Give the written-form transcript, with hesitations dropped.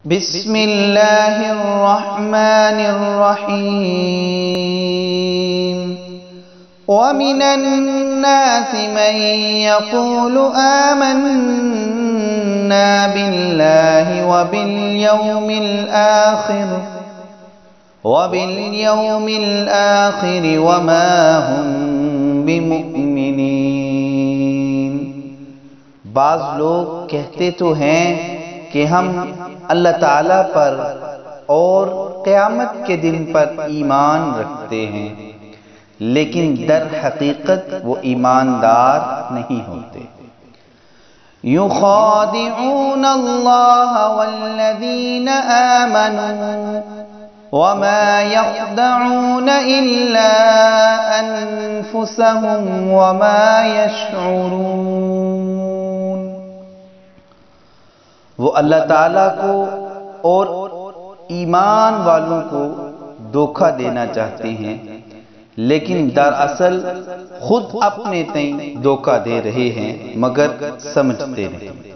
بسم اللہ الرحمن الرحیم وَمِنَ النَّاسِ مَن يَقُولُ آمَنَّا بِاللَّهِ وَبِالْيَوْمِ الْآخِرِ وَمَا هُمْ بِمُؤْمِنِينَ۔ بعض لوگ کہتے تو ہیں کہ ہم اللہ تعالیٰ پر اور قیامت کے دن پر ایمان رکھتے ہیں، لیکن در حقیقت وہ ایماندار نہیں ہوتے۔ يُخَادِعُونَ اللَّهَ وَالَّذِينَ آمَنُوا وَمَا يَخْدَعُونَ إِلَّا أَنفُسَهُمْ وَمَا يَشْعُرُونَ۔ وہ اللہ تعالیٰ کو اور ایمان والوں کو دھوکہ دینا چاہتے ہیں، لیکن دراصل خود اپنے تئیں دھوکہ دے رہے ہیں مگر سمجھتے نہیں۔